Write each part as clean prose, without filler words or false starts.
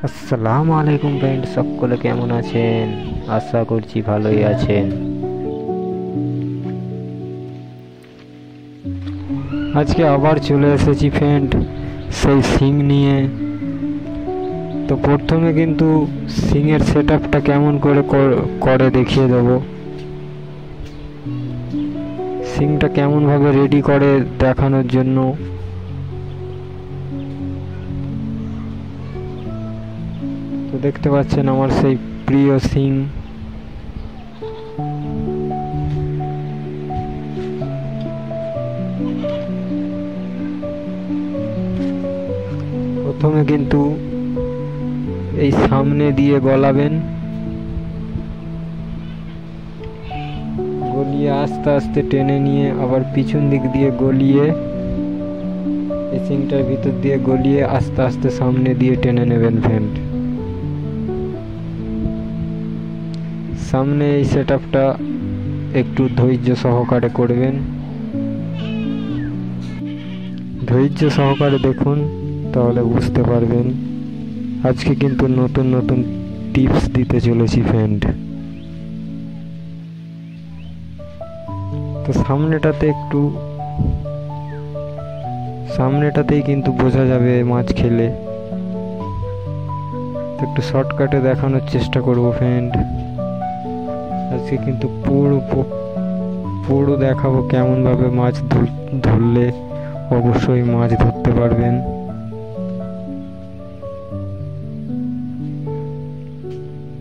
আসসালামু আলাইকুম ফ্রেন্ড, সকলে কেমন আছেন? আশা করছি ভালোই আছেন। আজকে আবার চলে এসেছি ফ্রেন্ড সেই সিং নিয়ে। তো প্রথমে কিন্তু সিংয়ের সেট আপটা কেমন করে দেখিয়ে দেবো। সিংটা কেমন ভাবে রেডি করে দেখানোর জন্য। তো দেখতে পাচ্ছেন আমার সেই প্রিয় সিং। প্রথমে কিন্তু এই সামনে দিয়ে গলাবেন, গলিয়ে আস্তে আস্তে টেনে নিয়ে আবার পিছন দিক দিয়ে গলিয়ে এই সিংটার ভিতর দিয়ে গলিয়ে আস্তে আস্তে সামনে দিয়ে টেনে নেবেন ফ্রেন্ড। সামনে এই সেট আপটা একটু ধৈর্য সহকারে করবেন। ধৈর্য সহকারে দেখুন, তাহলে বুঝতে পারবেন। আজকে কিন্তু নতুন নতুন টিপস দিতে চলেছি ফ্রেন্ড। তো সামনেটাতেই কিন্তু বোঝা যাবে মাছ খেলে। একটু শর্টকাটে দেখানোর চেষ্টা করব ফ্রেন্ড। আজকে কিন্তু পুরো দেখাবো কেমন ভাবে মাছ ধরলে অবশ্যই মাছ ধরতে পারবেন।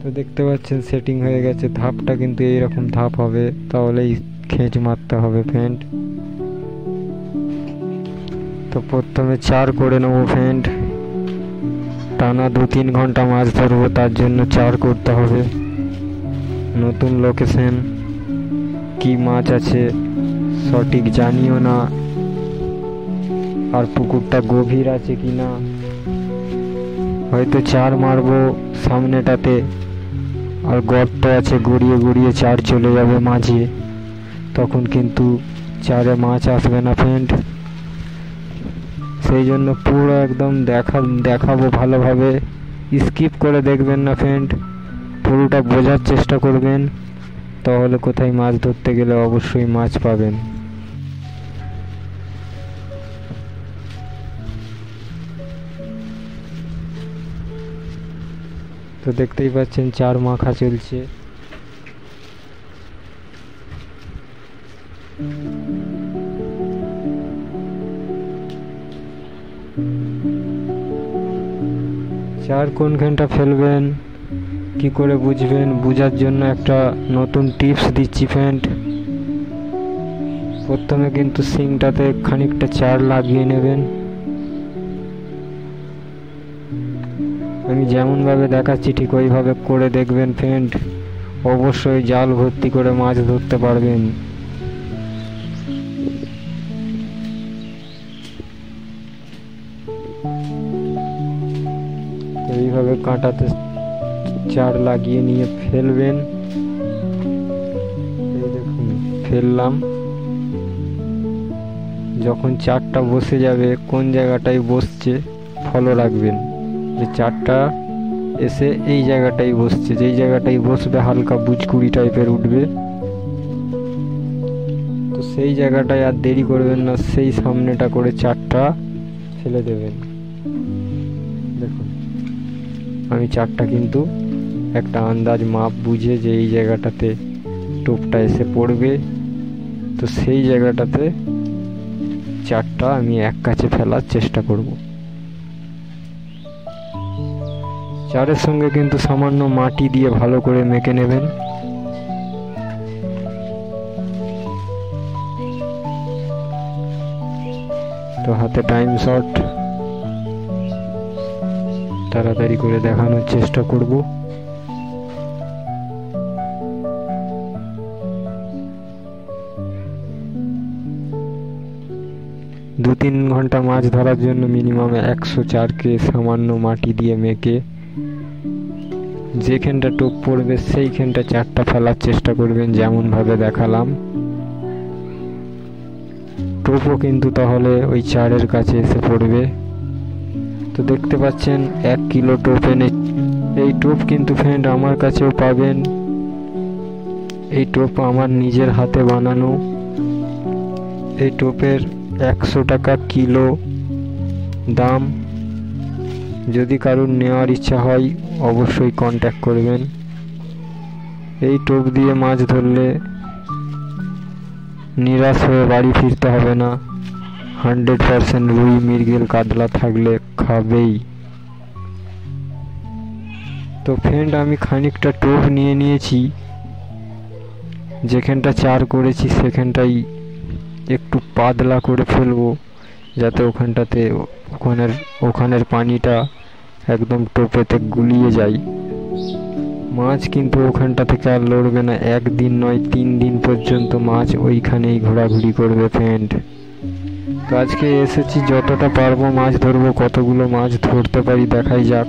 তো দেখতে পাচ্ছেন সেটিং হয়ে গেছে। ধাপটা কিন্তু এইরকম ধাপ হবে, তাহলেই খেঁচ মারতে হবে ফ্রেন্ড। তো প্রথমে 4 করে নেবো ফ্রেন্ড। টানা 2-3 ঘন্টা মাছ ধরবো, তার জন্য 4 করতে হবে। নতুন লোকেশন, কি মাছ আছে সঠিক জানিও না, আর পুকুরটা গভীর আছে কিনা। হয়তো 4 মারবো সামনেটাতে, আর গর্ত আছে, গড়িয়ে গড়িয়ে 4 চলে যাবে মাঝে, তখন কিন্তু 4-এ মাছ আসবে না ফ্রেন্ড। সেই জন্য পুরো একদম দেখাবো ভালোভাবে। স্কিপ করে দেখবেন না ফ্রেন্ড, পুরোটা বোঝার চেষ্টা করবেন, তাহলে কোথায় মাছ ধরতে গেলে অবশ্যই মাছ পাবেন। তো দেখতেই পাচ্ছেন 4 মাখা চলছে। চার কোনখানটা ফেলবেন কি করে বুঝবেন, বোঝার জন্য একটা নতুন টিপস দিচ্ছি ফ্রেন্ড। প্রথমে কিন্তু সিংটাতে খানিকটা 4 লাগিয়ে নেবেন। আমি যেমন ভাবে দেখাচ্ছি ঠিক ওইভাবে করে দেখবেন ফ্রেন্ড, অবশ্যই জাল ভর্তি করে মাছ ধরতে পারবেন। এইভাবে কাঁটাতে 4 লাগিয়ে নিয়ে ফেলবেন। এই দেখুন ফেললাম। যখন 4টা বসে যাবে, কোন জায়গাটায় বসছে ফলো রাখবেন, যে 4টা এসে এই জায়গাটাই বসছে। যেই জায়গাটাই বসবে হালকা বুজকুড়ি টাইপের উঠবে, তো সেই জায়গাটায় আর দেরি করবেন না, সেই সামনেটা করে 4টা ফেলে দেবেন। দেখুন আমি 4টা কিন্তু একটা আন্দাজ মাপ বুঝে যে এই জায়গাটাতে টোপটা এসে পড়বে, তো সেই জায়গাটাতে 4টা আমি এক কাছে ফেলার চেষ্টা করব। 4-এর সঙ্গে কিন্তু সামান্য মাটি দিয়ে ভালো করে মেখে নেবেন। তো হাতে টাইম শর্ট, তাড়াতাড়ি করে দেখানোর চেষ্টা করব। দু 3 ঘন্টা মাছ ধরার জন্য মিনিমাম 104কে সামান্য মাটি দিয়ে মেখে যেখানটা টোপ পড়বে সেইখানটা 4টা ফেলার চেষ্টা করবেন, যেমন ভাবে দেখালাম। টোপও কিন্তু তাহলে ওই 4-এর কাছে এসে পড়বে। তো দেখতে পাচ্ছেন 1 কিলো টোপ এনে। এই টোপ কিন্তু ফ্রেন্ড আমার কাছেও পাবেন। এই টোপ আমার নিজের হাতে বানানো। এই টোপের 100 টাকা কিলো দাম। যদি কারোর নেওয়ার ইচ্ছা হয় অবশ্যই কন্ট্যাক্ট করবেন। এই টোপ দিয়ে মাছ ধরলে নিরাশ হয়ে বাড়ি ফিরতে হবে না। 100% রুই, মৃগেল, কাতলা থাকলে খাবেই। তো ফ্রেন্ড আমি খানিকটা টোপ নিয়ে নিয়েছি। যেখানটা চার করেছি সেখানটাই একটু পাতলা করে ফেলবো, যাতে ওখানের পানিটা একদম টোপেতে গুলিয়ে যায়। মাছ কিন্তু ওখানটা থেকে আর লড়বে না। 1 দিন নয় 3 দিন পর্যন্ত মাছ ওইখানেই ঘোরাঘুরি করবে ফ্রেন্ড। তো আজকে এসেছি যতটা পারবো মাছ ধরবো। কতগুলো মাছ ধরতে পারি দেখাই যাক।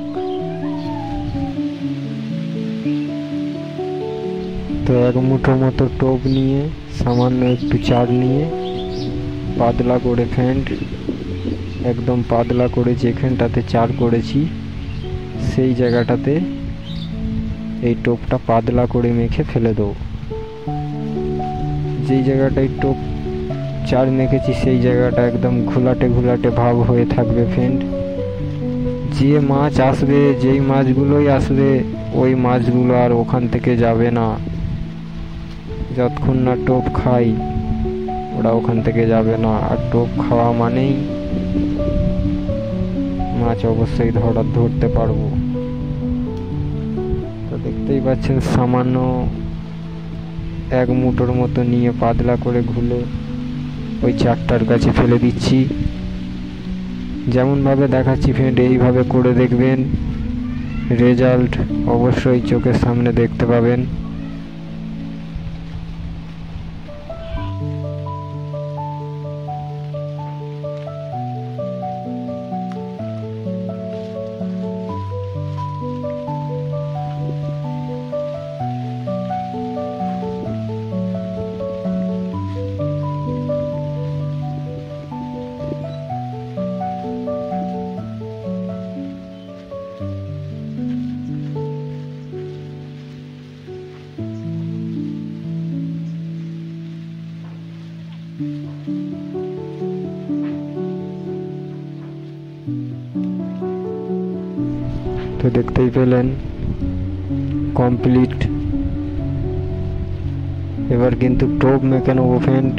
তো 1 মুঠো মতো টোপ নিয়ে সামান্য একটু চার নিয়ে পাতলা করে ফ্রেন্ড, একদম পাতলা করে যেখানটাতে চার করেছি সেই জায়গাটাতে এই টোপটা পাতলা করে মেখে ফেলে দেবো। যেই জায়গাটায় টোপ চার মেখেছি সেই জায়গাটা একদম ঘোলাটে ঘোলাটে ভাব হয়ে থাকবে ফ্রেন্ড। যে মাছ আসবে, যেই মাছগুলোই আসবে ওই মাছগুলো আর ওখান থেকে যাবে না। যতক্ষণ না টোপ খাই ওরা ওখান থেকে যাবে না। আর টোপ খাওয়া মানেই মাছ অবশ্যই ধরতে পারবো। তো দেখতেই পাচ্ছেন সামান্য 1 মুঠোর মতো নিয়ে পাতলা করে ঘুলে ওই চারটার কাছে ফেলে দিচ্ছি। যেমনভাবে দেখাচ্ছি ফ্রেন্ড এইভাবে করে দেখবেন, রেজাল্ট অবশ্যই চোখের সামনে দেখতে পাবেন। তো দেখতেই পেলেন কমপ্লিট। এবার কিন্তু টোপ মেখে নেবো ফ্রেন্ড।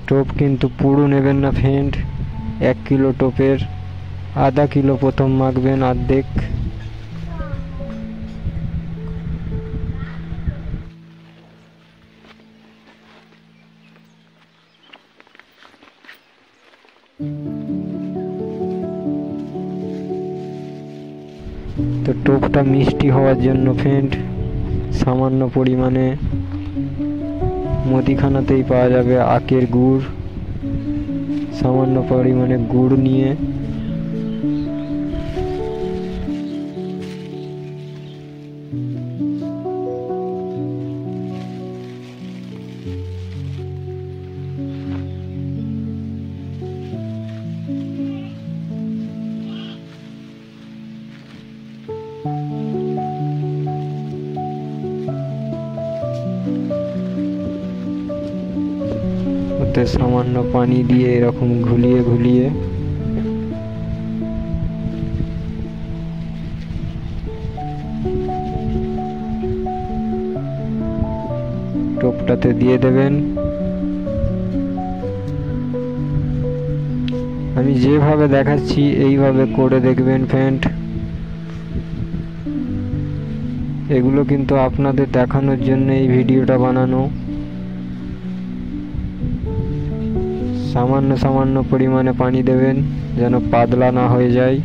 টোপ কিন্তু পুরো নেবেন না ফ্রেন্ড। 1 কিলো টোপের আধা কিলো প্রথম মাখবেন, অর্ধেক। তো টোপটা মিষ্টি হওয়ার জন্য ফ্রেন্ড সামান্য পরিমাণে মুদিখানাতেই পাওয়া যাবে আখের গুড়। সামান্য পরিমাণে গুড় নিয়ে ওতে সামান্য পানি দিয়ে এরকম ঘুলিয়ে ঘুলিয়ে টোপটাতে দিয়ে দেবেন। আমি যেভাবে দেখাচ্ছি এইভাবে করে দেখবেন ফ্রেন্ড। এগুলো কিন্তু আপনাদের দেখানোর জন্য এই ভিডিওটা বানানো। সামান্য সামান্য পরিমাণে পানি দেবেন যেন পাতলা না হয়ে যায়।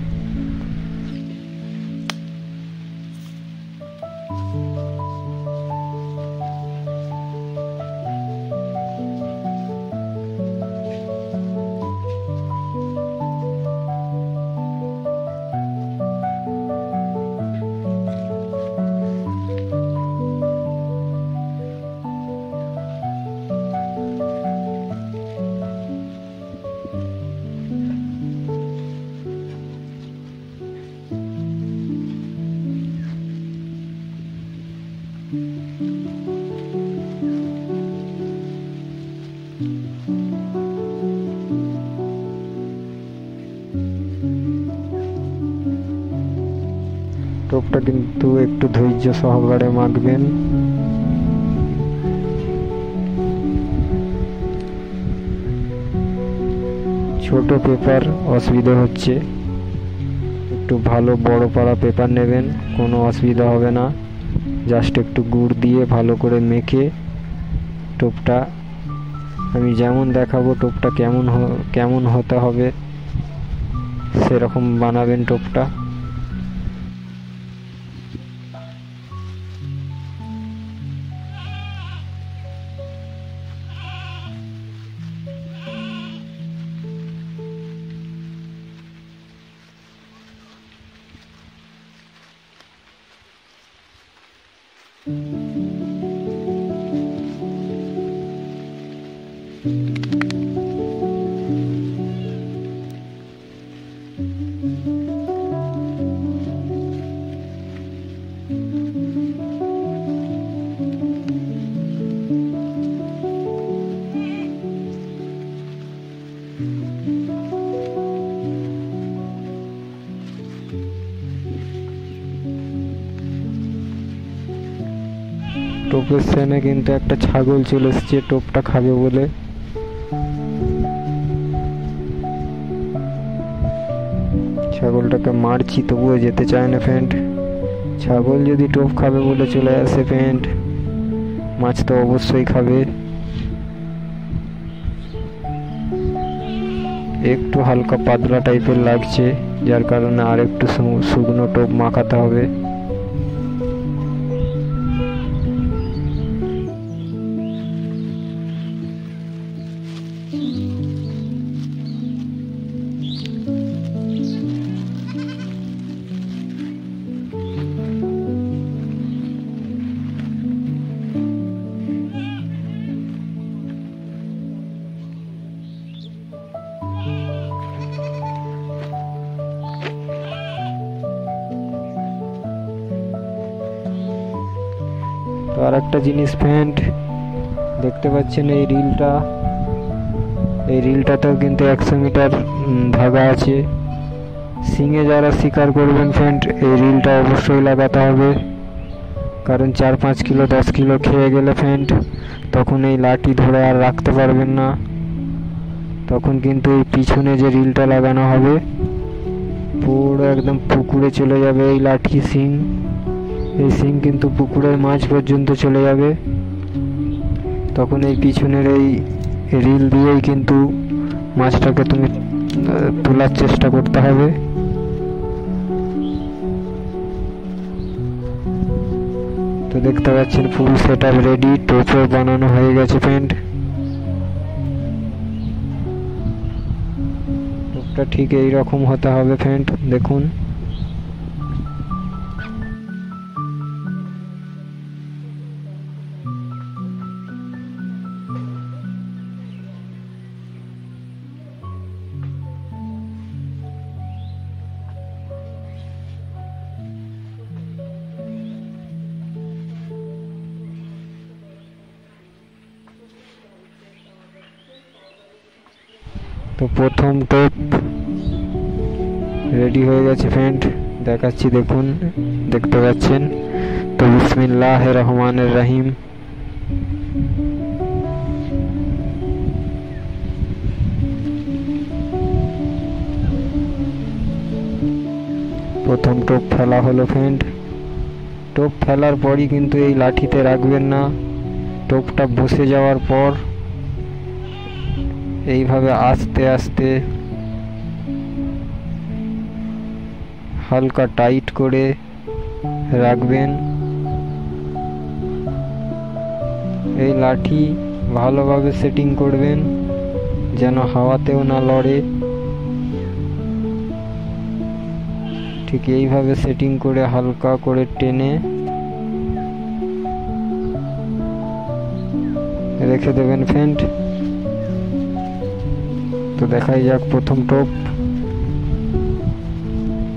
টোপটা কিন্তু একটু ধৈর্য সহকারে মাখবেন। ছোট পেপার অসুবিধা হচ্ছে, একটু ভালো বড় পাড়া পেপার নেবেন, কোনো অসুবিধা হবে না। জাস্ট একটু গুড় দিয়ে ভালো করে মেখে টোপটা আমি যেমন দেখাবো টোপটা কেমন হতে হবে সেরকম বানাবেন টোপটা। টোপের সেনে কিন্তু একটা ছাগল চলে এসছে টোপটা খাবে বলে। ছাগলটাকে মারছি তবুও যেতে চায় না ফ্রেন্ড। ছাগল যদি টোপ খাবে বলে চলে আসে ফ্রেন্ড, মাছ তো অবশ্যই খাবে। একটু হালকা পাতলা টাইপের লাগছে, যার কারণে আর একটু শুকনো টোপ মাখাতে হবে। তো আর একটা জিনিস ফ্রেন্ড, দেখতে পাচ্ছেন এই রিলটাতেও কিন্তু 100 মিটার ধাগা আছে। সিঙে যারা শিকার করবেন ফ্রেন্ড, এই রিলটা অবশ্যই লাগাতে হবে, কারণ 4-5 কিলো 10 কিলো খেয়ে গেলে ফ্রেন্ড তখন এই লাঠি ধরে আর রাখতে পারবেন না। তখন কিন্তু এই পিছনে যে রিলটা লাগানো হবে পুরো একদম পুকুরে চলে যাবে এই লাঠি শিং। এই শিং কিন্তু পুকুরের মাঝ পর্যন্ত চলে যাবে। তখন এই পিছনের এই রিল দিয়েই কিন্তু মাছটাকে তুমি তোলার চেষ্টা করতে হবে। তো দেখতে পাচ্ছেন ফুল সেট আপ রেডি, টোপও বানানো হয়ে গেছে ফ্রেন্ড। টোপটা ঠিক এইরকম হতে হবে ফ্রেন্ড, দেখুন। তো প্রথম টোপ রেডি হয়ে গেছে ফ্রেন্ড, দেখাচ্ছি দেখুন, দেখতে পাচ্ছেন। তো বিসমিল্লাহির রহমানির রহিম। প্রথম টোপ ফেলা হলো ফ্রেন্ড। টোপ ফেলার পরই কিন্তু এই লাঠিতে রাখবেন না, টোপটা বসে যাওয়ার পর এইভাবে আস্তে আস্তে হালকা টাইট করে রাখবেন। এই লাঠি ভালোভাবে সেটিং করবেন যেন হাওয়াতেও না লড়ে। ঠিক এইভাবে সেটিং করে হালকা করে টেনে রেখে দেবেন ফ্রেন্ড। তো দেখাই যাক প্রথম টোপ।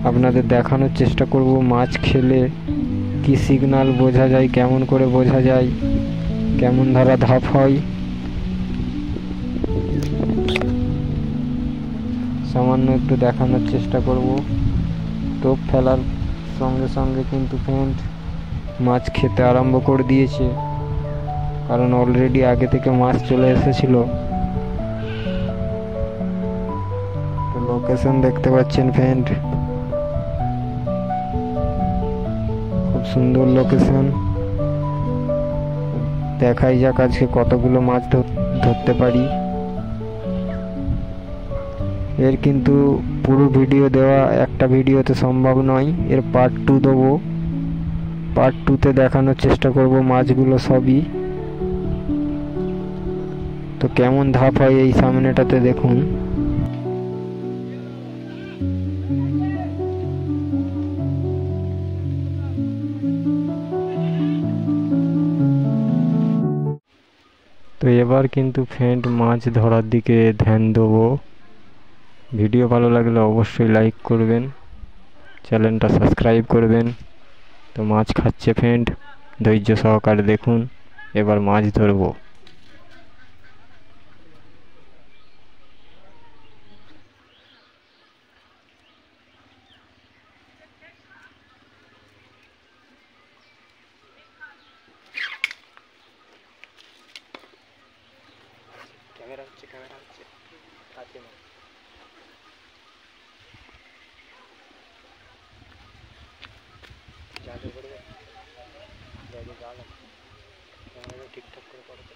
আপনাদের দেখানোর চেষ্টা করব মাছ খেলে কি সিগন্যাল বোঝা যায়, কেমন করে বোঝা যায়, কেমন ধারা ধাপ হয়, সামান্য একটু দেখানোর চেষ্টা করব। টোপ ফেলার সঙ্গে সঙ্গে কিন্তু ফ্রেন্ড মাছ খেতে আরম্ভ করে দিয়েছে, কারণ অলরেডি আগে থেকে মাছ চলে এসেছিল। তো লোকেশন দেখতে পাচ্ছেন ফ্রেন্ড, খুব সুন্দর লোকেশন। দেখাই যাক আজকে কতগুলো মাছ ধরতে পারি। এর কিন্তু পুরো ভিডিও দেওয়া একটা ভিডিওতে সম্ভব নয়, এর পার্ট 2 দেবো। পার্ট 2তে দেখানোর চেষ্টা করব মাছগুলো সবই। তো কেমন ধাপ হয় এই সামনেটাতে দেখুন। তো এবার কিন্তু ফ্রেন্ড মাছ ধরার দিকে ধ্যান দেবো। ভিডিও ভালো লাগলে অবশ্যই লাইক করবেন, চ্যানেলটা সাবস্ক্রাইব করবেন। তো মাছ খাচ্ছে ফ্রেন্ড, ধৈর্য সহকারে দেখুন। এবার মাছ ধরবো। ক্যামেরা হচ্ছে হাতে না। জালে করবে, জালে জাল ক্যামেরা ঠিকঠাক করে করবে।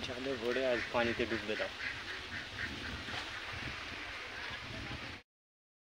জালে ভরে আর পানিতে ডুববে দাও।